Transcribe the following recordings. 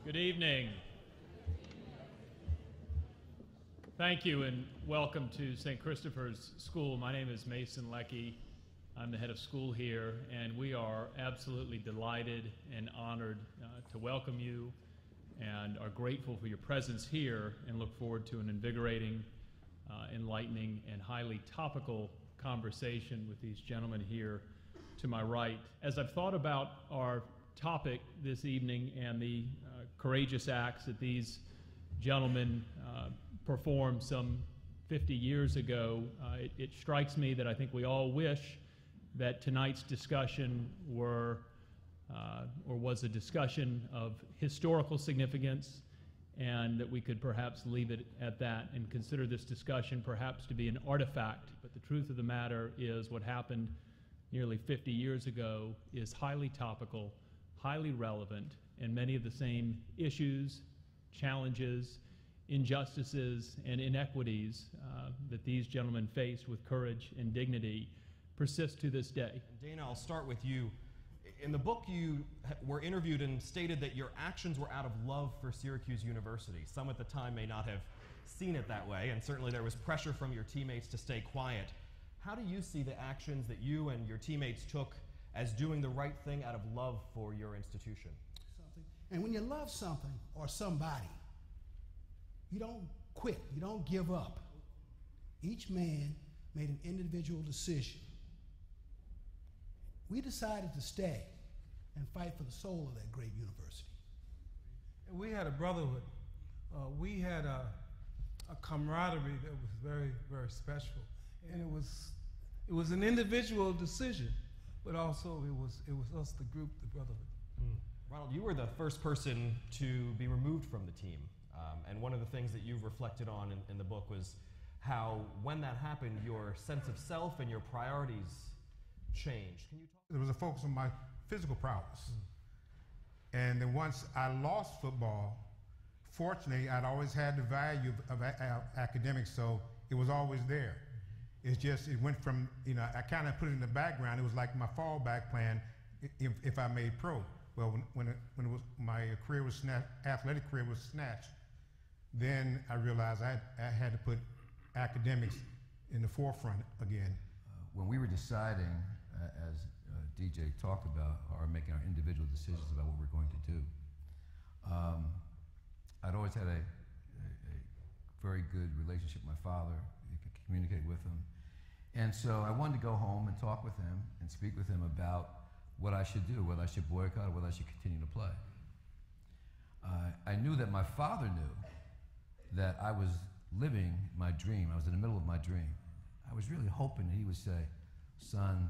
Good evening. Thank you and welcome to St. Christopher's School. My name is Mason Leckie. I'm the head of school here, and we are absolutely delighted and honored to welcome you and are grateful for your presence here and look forward to an invigorating, enlightening, and highly topical conversation with these gentlemen here to my right. As I've thought about our topic this evening and the courageous acts that these gentlemen performed some 50 years ago, it strikes me that I think we all wish that tonight's discussion were or was a discussion of historical significance, and that we could perhaps leave it at that and consider this discussion perhaps to be an artifact. But the truth of the matter is what happened nearly 50 years ago is highly topical, highly relevant, and many of the same issues, challenges, injustices, and inequities that these gentlemen faced with courage and dignity persist to this day. Dana, I'll start with you. In the book, you were interviewed and stated that your actions were out of love for Syracuse University. Some at the time may not have seen it that way, and certainly there was pressure from your teammates to stay quiet. How do you see the actions that you and your teammates took as doing the right thing out of love for your institution? And when you love something or somebody, you don't quit, you don't give up. Each man made an individual decision. We decided to stay and fight for the soul of that great university. And we had a brotherhood. We had a camaraderie that was very, very special. And it was an individual decision, but also it was us, the group, the brotherhood. Ronald, you were the first person to be removed from the team. And one of the things that you've reflected on in the book was how, when that happened, your sense of self and your priorities changed. Can you talk? There was a focus on my physical prowess. And then once I lost football, fortunately, I'd always had the value of academics, so it was always there. It's just, it went from, I kind of put it in the background. It was like my fallback plan if I made pro. Well, when it was, my career was snatched, athletic career was snatched, then I realized I had to put academics in the forefront again. When we were deciding, as DJ talked about, or making our individual decisions about what we're going to do, I'd always had a very good relationship with my father. You could communicate with him. And so I wanted to go home and talk with him and speak with him about what I should do, whether I should boycott or whether I should continue to play. I knew that my father knew that I was living my dream. I was in the middle of my dream. I was really hoping that he would say, son,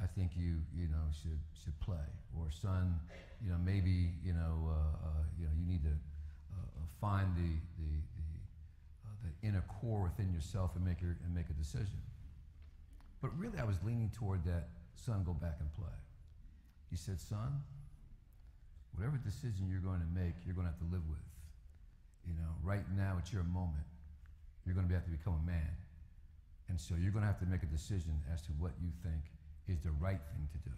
I think you should play, or son, maybe you need to find the inner core within yourself and make a decision. But really, I was leaning toward that, son, go back and play. He said, son, whatever decision you're going to make, you're going to have to live with. Right now it's your moment. You're going to have to become a man. And so you're going to have to make a decision as to what you think is the right thing to do.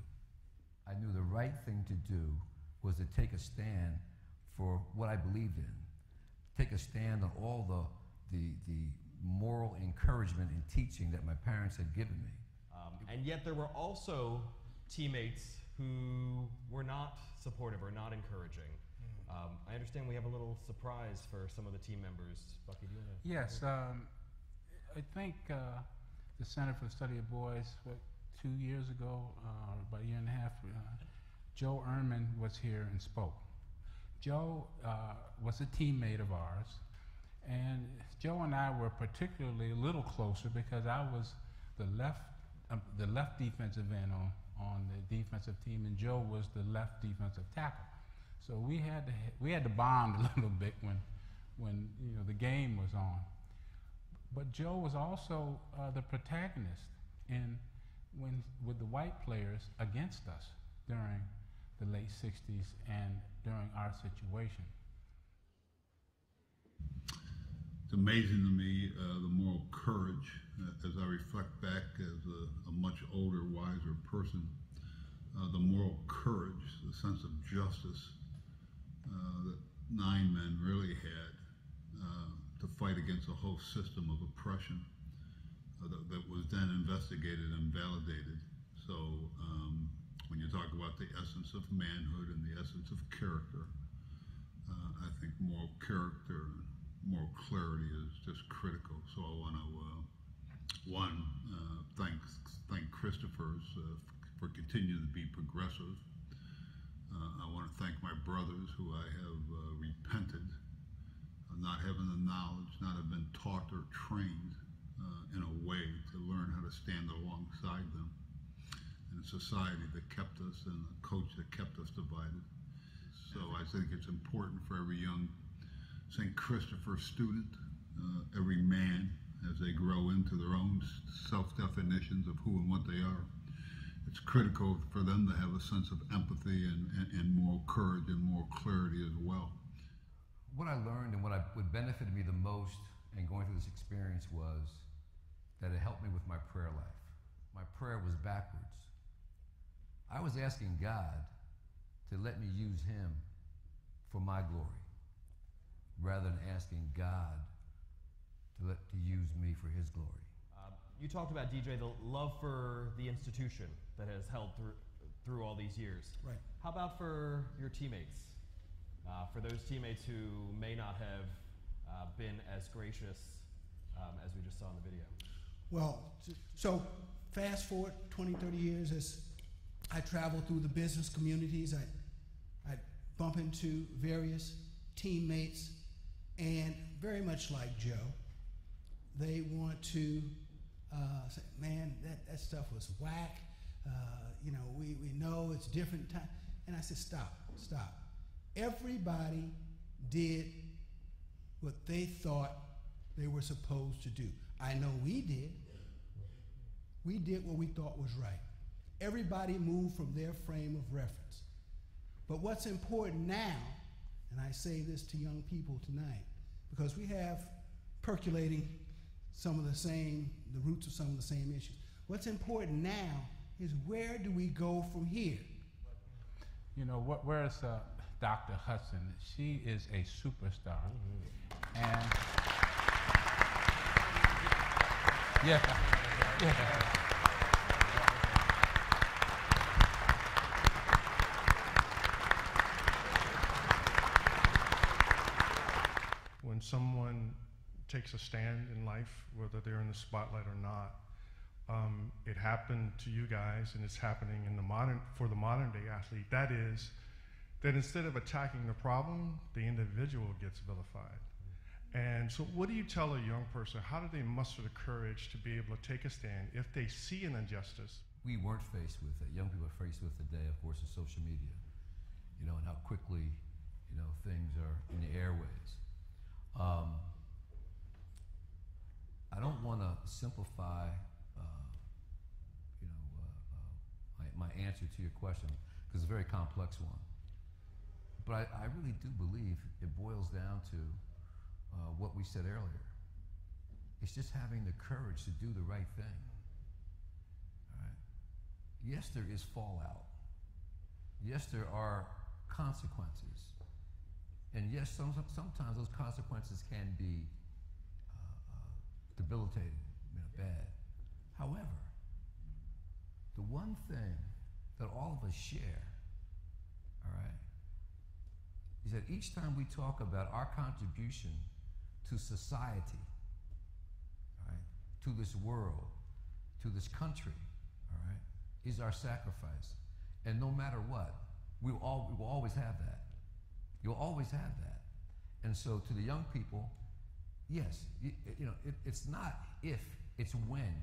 I knew the right thing to do was to take a stand for what I believed in. Take a stand on all the moral encouragement and teaching that my parents had given me. And yet there were also teammates who were not supportive or not encouraging. I understand we have a little surprise for some of the team members. Bucky, do you want to? Yes, I think the Center for the Study of Boys, 2 years ago, about a year and a half, Joe Ehrman was here and spoke. Joe was a teammate of ours, and Joe and I were particularly a little closer because I was the left defensive end on the defensive team, and Joe was the left defensive tackle. So we had to bond a little bit when the game was on. But Joe was also the protagonist with the white players against us during the late 60s and during our situation. It's amazing to me the moral courage as I reflect back as a much older, wiser person. The moral courage, the sense of justice 9 men really had to fight against a whole system of oppression that was then investigated and validated. So when you talk about the essence of manhood and the essence of character, I think moral character and moral clarity is just critical. So I want to thank Christopher's for continuing to be progressive. I want to thank my brothers who I have repented of not having the knowledge, not have been taught or trained in a way to learn how to stand alongside them in a society that kept us and a coach that kept us divided. So I think it's important for every young St. Christopher student, every man, as they grow into their own self-definitions of who and what they are. It's critical for them to have a sense of empathy and moral courage and moral clarity as well. What I learned and what benefited me the most in going through this experience was that it helped me with my prayer life. My prayer was backwards. I was asking God to let me use him for my glory, rather than asking God to use me for his glory. You talked about, DJ, the love for the institution that has held through all these years. Right. How about for your teammates? For those teammates who may not have been as gracious as we just saw in the video? Well, so fast forward 20, 30 years as I travel through the business communities, I bump into various teammates, and very much like Joe, they want to say, man, that stuff was whack. You know, we know it's different time. And I said, stop. Everybody did what they thought they were supposed to do. I know we did. We did what we thought was right. Everybody moved from their frame of reference. But what's important now, and I say this to young people tonight, because we have percolating some of the roots of some of the same issues. What's important now is, where do we go from here? You know, where's Dr. Hudson? She is a superstar. And yeah. When someone takes a stand in life, whether they're in the spotlight or not, it happened to you guys, and it's happening for the modern day athlete. That is, that instead of attacking the problem, the individual gets vilified. And so what do you tell a young person? How do they muster the courage to be able to take a stand if they see an injustice? We weren't faced with it. Young people are faced with today, of course, is social media, you know, and how quickly, you know, things are in the airways. I don't want to simplify, my answer to your question, because it's a very complex one. But I really do believe it boils down to what we said earlier. It's just having the courage to do the right thing. All right? Yes, there is fallout. Yes, there are consequences. And yes, sometimes those consequences can be debilitating, bad. However, the one thing that all of us share, all right, is that each time we talk about our contribution to society, all right, to this world, to this country, all right, is our sacrifice. And no matter what, we will always have that. You'll always have that. And so to the young people, yes, it's not if, it's when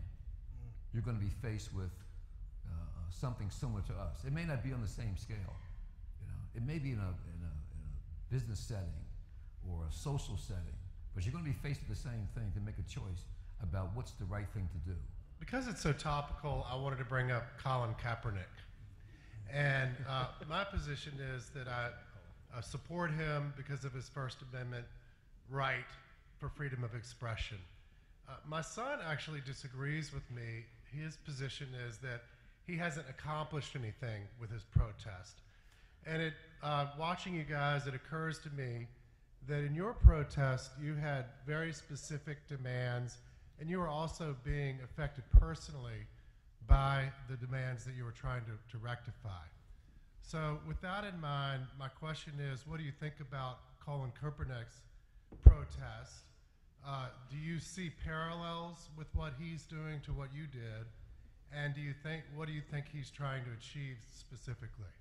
you're going to be faced with something similar to us. It may not be on the same scale. It may be in a business setting or a social setting, but you're going to be faced with the same thing to make a choice about what's the right thing to do. Because it's so topical, I wanted to bring up Colin Kaepernick. And my position is that I support him because of his First Amendment right for freedom of expression. My son actually disagrees with me. His position is that he hasn't accomplished anything with his protest. And watching you guys, it occurs to me that in your protest you had very specific demands, and you were also being affected personally by the demands that you were trying to rectify. So with that in mind, my question is, what do you think about Colin Kaepernick's protest? Do you see parallels with what he's doing to what you did? And what do you think he's trying to achieve specifically?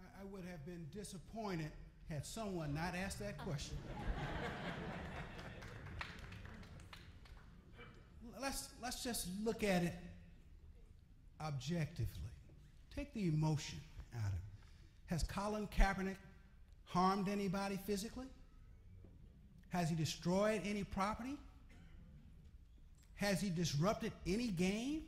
I would have been disappointed had someone not asked that question. Let's just look at it objectively. Take the emotion out of it. Has Colin Kaepernick harmed anybody physically? Has he destroyed any property? Has he disrupted any game?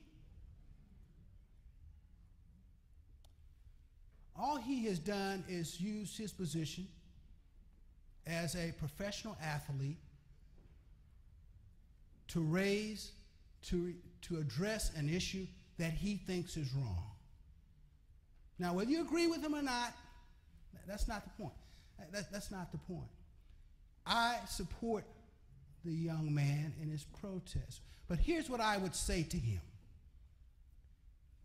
All he has done is use his position as a professional athlete to address an issue that he thinks is wrong. Now, whether you agree with him or not, that's not the point. That's not the point. I support the young man in his protest. But here's what I would say to him.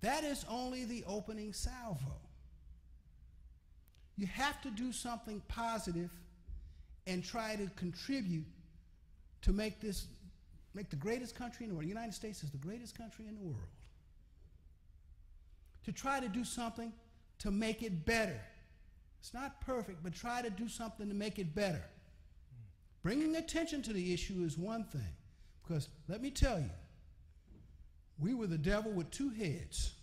That is only the opening salvo. You have to do something positive and try to contribute to make the greatest country in the world. The United States is the greatest country in the world. To try to do something to make it better. It's not perfect, but try to do something to make it better. Bringing attention to the issue is one thing, because let me tell you, we were the devil with two heads.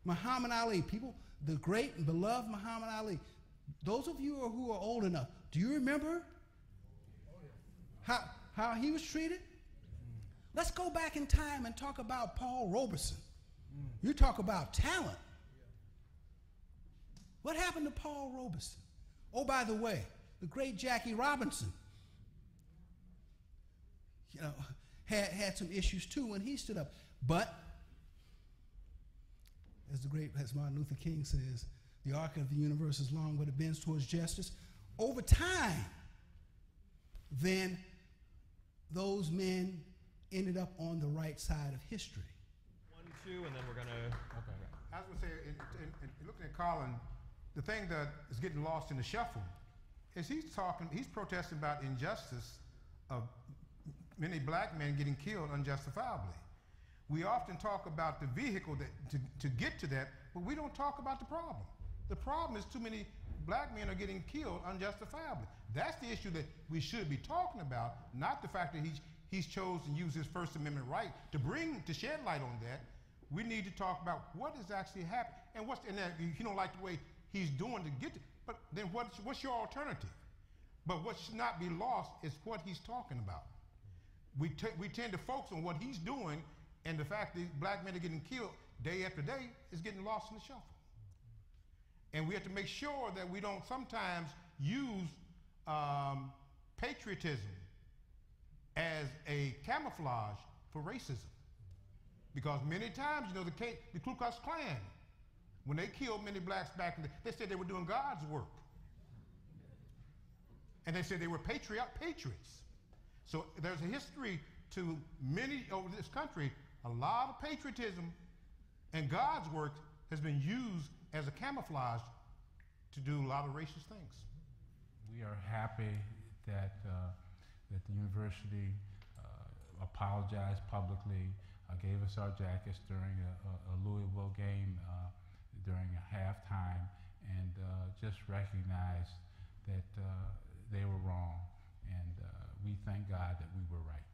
Muhammad Ali, people, the great and beloved Muhammad Ali. Those of you who are old enough, do you remember how he was treated? Let's go back in time and talk about Paul Robeson. You talk about talent. What happened to Paul Robeson? Oh, by the way, the great Jackie Robinson, had some issues too when he stood up. But as Martin Luther King says, the arc of the universe is long, but it bends towards justice. Over time, then those men ended up on the right side of history. 1, 2, and then we're gonna. Okay. I was going to say, in looking at Colin, the thing that is getting lost in the shuffle is he's protesting about injustice of many black men getting killed unjustifiably. We often talk about the vehicle to get to that, but we don't talk about the problem. The problem is too many black men are getting killed unjustifiably. That's the issue that we should be talking about, not the fact that he's chosen to use his First Amendment right to shed light on that. We need to talk about what is actually happening and that you don't like the way he's doing to get to, but then what's your alternative? But what should not be lost is what he's talking about. We tend to focus on what he's doing, and the fact that black men are getting killed day after day is getting lost in the shuffle. And we have to make sure that we don't sometimes use patriotism as a camouflage for racism. Because many times, the Ku Klux Klan, when they killed many blacks back in they said they were doing God's work. And they said they were patriots. So there's a history to many over this country. A lot of patriotism and God's work has been used as a camouflage to do a lot of racist things. We are happy that the university apologized publicly, gave us our jackets during a Louisville game during a halftime, and just recognized that they were wrong. And we thank God that we were right.